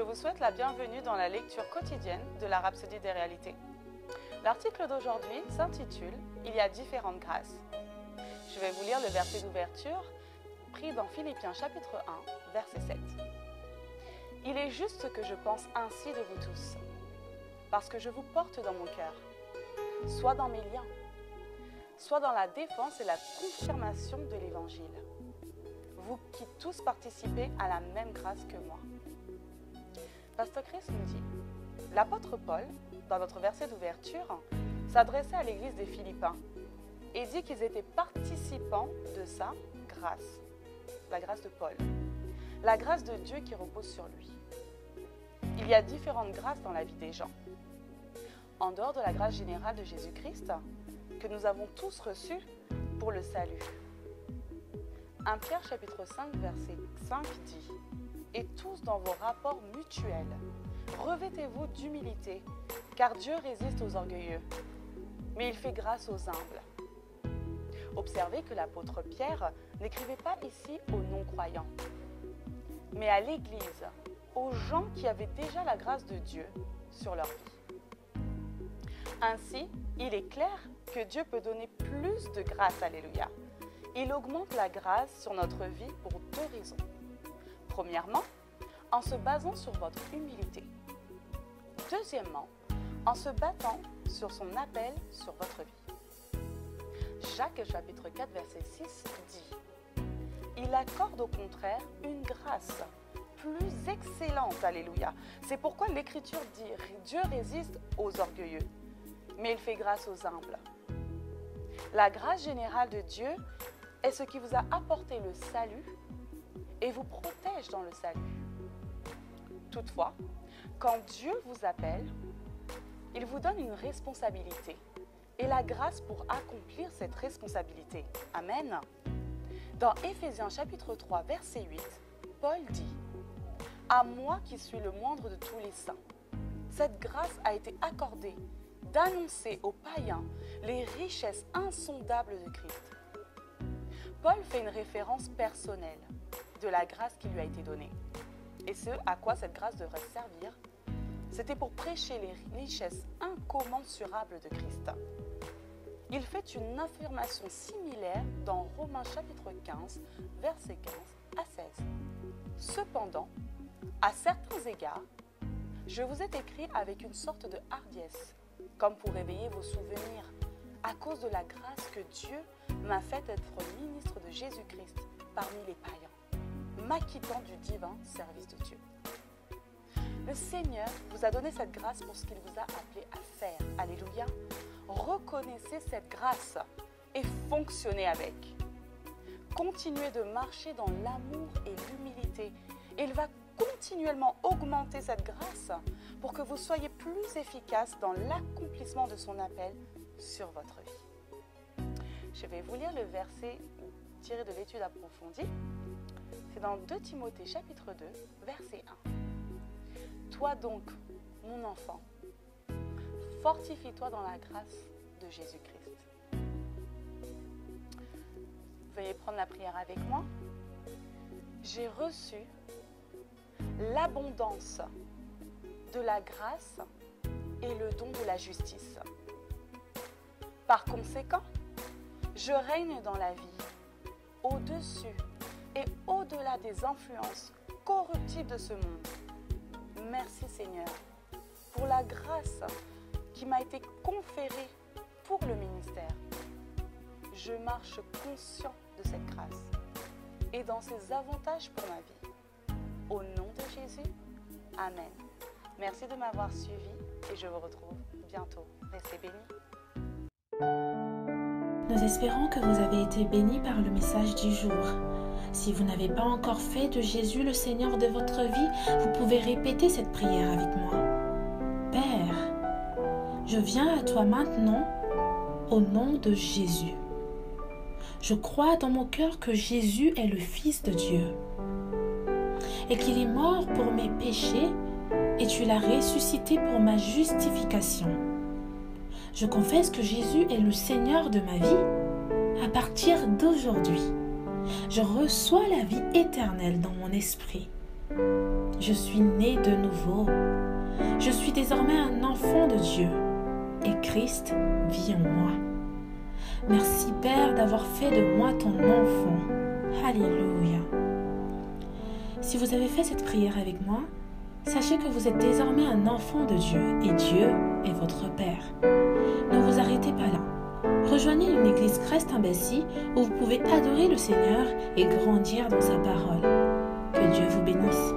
Je vous souhaite la bienvenue dans la lecture quotidienne de la Rhapsodie des réalités. L'article d'aujourd'hui s'intitule « Il y a différentes grâces ». Je vais vous lire le verset d'ouverture pris dans Philippiens chapitre 1, verset 7. « Il est juste que je pense ainsi de vous tous, parce que je vous porte dans mon cœur, soit dans mes liens, soit dans la défense et la confirmation de l'Évangile. Vous qui tous participez à la même grâce que moi. » Pasteur Chris nous dit, l'apôtre Paul, dans notre verset d'ouverture, s'adressait à l'église des Philippiens et dit qu'ils étaient participants de sa grâce, la grâce de Paul, la grâce de Dieu qui repose sur lui. Il y a différentes grâces dans la vie des gens. En dehors de la grâce générale de Jésus-Christ, que nous avons tous reçue pour le salut. 1 Pierre chapitre 5, verset 5 dit « Et tous dans vos rapports mutuels, revêtez-vous d'humilité, car Dieu résiste aux orgueilleux, mais il fait grâce aux humbles. » Observez que l'apôtre Pierre n'écrivait pas ici aux non-croyants, mais à l'Église, aux gens qui avaient déjà la grâce de Dieu sur leur vie. Ainsi, il est clair que Dieu peut donner plus de grâce, alléluia. Il augmente la grâce sur notre vie pour deux raisons. Premièrement, en se basant sur votre humilité. Deuxièmement, en se battant sur son appel sur votre vie. Jacques chapitre 4 verset 6 dit « Il accorde au contraire une grâce plus excellente, alléluia. C'est pourquoi l'Écriture dit « Dieu résiste aux orgueilleux, mais il fait grâce aux humbles. » La grâce générale de Dieu est ce qui vous a apporté le salut et vous protège dans le salut. Toutefois, quand Dieu vous appelle, il vous donne une responsabilité et la grâce pour accomplir cette responsabilité. Amen. Dans Éphésiens chapitre 3, verset 8, Paul dit « À moi qui suis le moindre de tous les saints, cette grâce a été accordée d'annoncer aux païens les richesses insondables de Christ. » Paul fait une référence personnelle de la grâce qui lui a été donnée. Et ce à quoi cette grâce devrait servir, c'était pour prêcher les richesses incommensurables de Christ. Il fait une affirmation similaire dans Romains chapitre 15, versets 15 à 16. Cependant, à certains égards, je vous ai écrit avec une sorte de hardiesse, comme pour éveiller vos souvenirs, à cause de la grâce que Dieu m'a fait être ministre de Jésus-Christ parmi les païens, m'acquittant du divin service de Dieu. Le Seigneur vous a donné cette grâce pour ce qu'il vous a appelé à faire. Alléluia. Reconnaissez cette grâce et fonctionnez avec. Continuez de marcher dans l'amour et l'humilité. Et il va continuellement augmenter cette grâce pour que vous soyez plus efficace dans l'accomplissement de son appel sur votre vie. Je vais vous lire le verset tiré de l'étude approfondie. C'est dans 2 Timothée chapitre 2, verset 1. « Toi donc, mon enfant, fortifie-toi dans la grâce de Jésus-Christ. » Veuillez prendre la prière avec moi. J'ai reçu l'abondance de la grâce et le don de la justice. Par conséquent, je règne dans la vie, au-dessus et au-delà des influences corruptibles de ce monde. Merci Seigneur pour la grâce qui m'a été conférée pour le ministère. Je marche conscient de cette grâce et dans ses avantages pour ma vie. Au nom de Jésus, Amen. Merci de m'avoir suivi et je vous retrouve bientôt. Restez bénis. Nous espérons que vous avez été bénis par le message du jour. Si vous n'avez pas encore fait de Jésus le Seigneur de votre vie, vous pouvez répéter cette prière avec moi. Père, je viens à toi maintenant au nom de Jésus. Je crois dans mon cœur que Jésus est le Fils de Dieu et qu'il est mort pour mes péchés et tu l'as ressuscité pour ma justification. Je confesse que Jésus est le Seigneur de ma vie à partir d'aujourd'hui. Je reçois la vie éternelle dans mon esprit. Je suis né de nouveau. Je suis désormais un enfant de Dieu et Christ vit en moi. Merci Père d'avoir fait de moi ton enfant. Alléluia. Si vous avez fait cette prière avec moi, sachez que vous êtes désormais un enfant de Dieu et Dieu est votre Père. Ne vous arrêtez pas là. Rejoignez une église Christ-Embassy où vous pouvez adorer le Seigneur et grandir dans sa parole. Que Dieu vous bénisse.